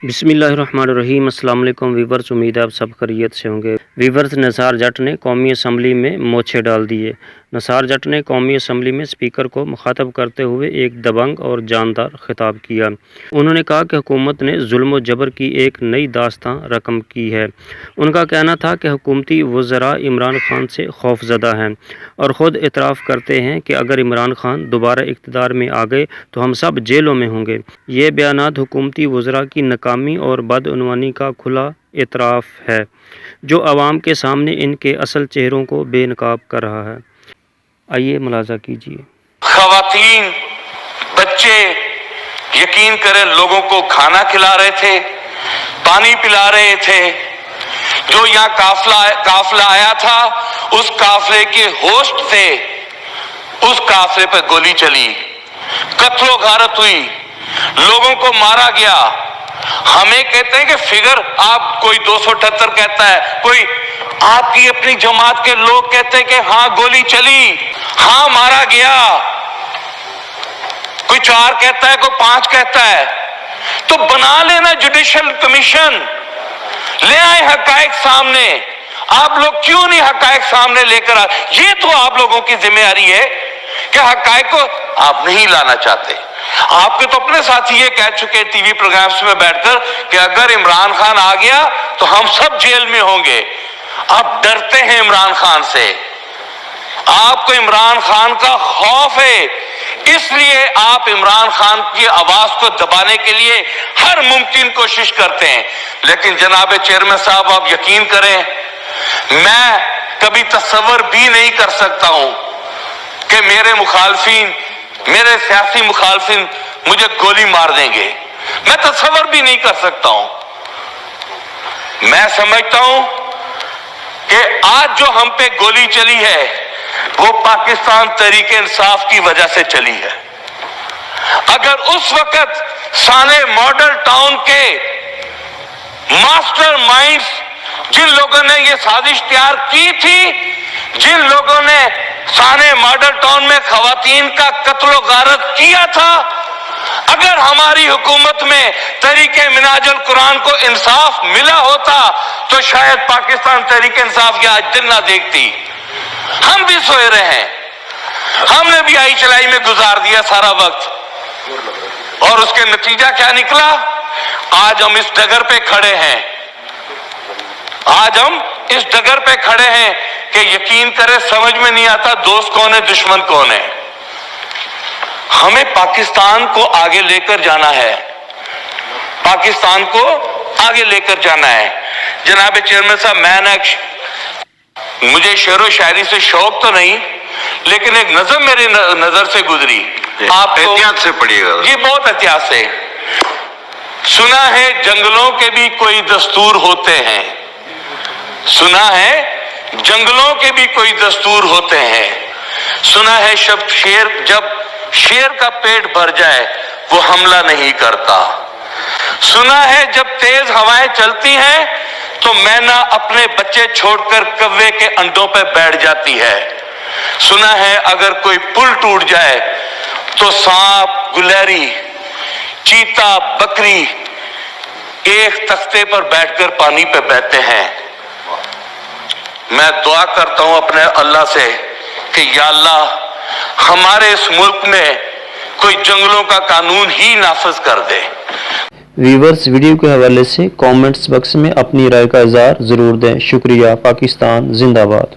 बिस्मिल्लाहिर्रहमानिर्रहीम। अस्सलाम वालेकुम वीवर्स, उम्मीद है आप सब खैरियत से होंगे। वीवर्स, निसार जट ने कौमी असम्बली में मोछे डाल दिए। निसार जट ने कौमी असम्बली में स्पीकर को मुखातब करते हुए एक दबंग और जानदार खिताब किया। उन्होंने कहा कि हुकूमत ने जुल्म व जबर की एक नई दास्तां रकम की है। उनका कहना था कि हुकूमती वज़रा इमरान खान से खौफज़दा हैं और ख़ुद इतराफ़ करते हैं कि अगर इमरान खान दोबारा इक़्तिदार में आ गए तो हम सब जेलों में होंगे। ये बयानात हुकूमती वज़रा की नाकामी और बदअनवानी का खुला एतराफ़ है, जो अवाम के सामने इनके असल चेहरों को बेनकाब कर रहा है। आइए मुलाज़ा कीजिए। ख़वातीन, बच्चे, यकीन करें लोगों को खाना खिला रहे थे, पानी पिला रहे थे। जो यहाँ काफिला आया था, उस काफिले के होस्ट थे, उस काफिले पर गोली चली, कत्लो गारत हुई, लोगों को मारा गया। हमें कहते हैं कि फिगर आप कोई 278 कहता है, कोई आपकी अपनी जमात के लोग कहते हैं कि हाँ गोली चली, हाँ मारा गया। कोई 4 कहता है, कोई 5 कहता है। तो बना लेना जुडिशल कमीशन, ले आए हकायक सामने। आप लोग क्यों नहीं हकायक सामने लेकर आ? ये तो आप लोगों की जिम्मेदारी है कि हकायक को आप नहीं लाना चाहते। आपके तो अपने साथी ये कह चुके टीवी प्रोग्राम्स में बैठकर कि अगर इमरान खान आ गया तो हम सब जेल में होंगे। आप डरते हैं इमरान खान से, आपको इमरान खान का खौफ है, इसलिए आप इमरान खान की आवाज को दबाने के लिए हर मुमकिन कोशिश करते हैं। लेकिन जनाब चेयरमैन साहब, आप यकीन करें, मैं कभी तस्वर भी नहीं कर सकता हूं कि मेरे मुखालफिन, मेरे सियासी मुखालफिन मुझे गोली मार देंगे। मैं तस्वर भी नहीं कर सकता हूं। मैं समझता हूं कि आज जो हम पे गोली चली है वो पाकिस्तान तहरीक इंसाफ की वजह से चली है। अगर उस वक्त साने मॉडल टाउन के मास्टर माइंड्स, जिन लोगों ने ये साजिश तैयार की थी, जिन लोगों ने साने मॉडल टाउन में खवातीन का कत्लो गारत किया था, अगर हमारी हुकूमत में तहरीके मिनाजुल कुरान को इंसाफ मिला होता तो शायद पाकिस्तान तहरीक इंसाफ या आज दिन ना देखती। हम भी सोए रहे हैं, हमने भी आई चलाई में गुजार दिया सारा वक्त, और उसके नतीजा क्या निकला? आज हम इस डगर पे खड़े हैं, आज हम इस डगर पे खड़े हैं कि यकीन करें समझ में नहीं आता दोस्त कौन है, दुश्मन कौन है। हमें पाकिस्तान को आगे लेकर जाना है, पाकिस्तान को आगे लेकर जाना है। जनाब चेयरमैन साहब, मैं ना, मुझे शेरो शायरी से शौक तो नहीं, लेकिन एक नज़म मेरी नजर से गुजरी। आप एहतियात से पढ़िएगा जी, बहुत एहतियात से। सुना है जंगलों के भी कोई दस्तूर होते हैं, सुना है जंगलों के भी कोई दस्तूर होते हैं। सुना है जब शेर का पेट भर जाए वो हमला नहीं करता। सुना है जब तेज हवाएं चलती हैं तो मैना अपने बच्चे छोड़कर कव्वे के अंडों पर बैठ जाती है। सुना है अगर कोई पुल टूट जाए तो सांप, गुलहरी, चीता, बकरी एक तख्ते पर बैठकर पानी पे बहते हैं। मैं दुआ करता हूं अपने अल्लाह से कि या अल्लाह हमारे इस मुल्क में कोई जंगलों का कानून ही नाफिज कर दे। व्यूवर्स, वीडियो के हवाले से कमेंट्स बॉक्स में अपनी राय का इज़हार ज़रूर दें। शुक्रिया। पाकिस्तान जिंदाबाद।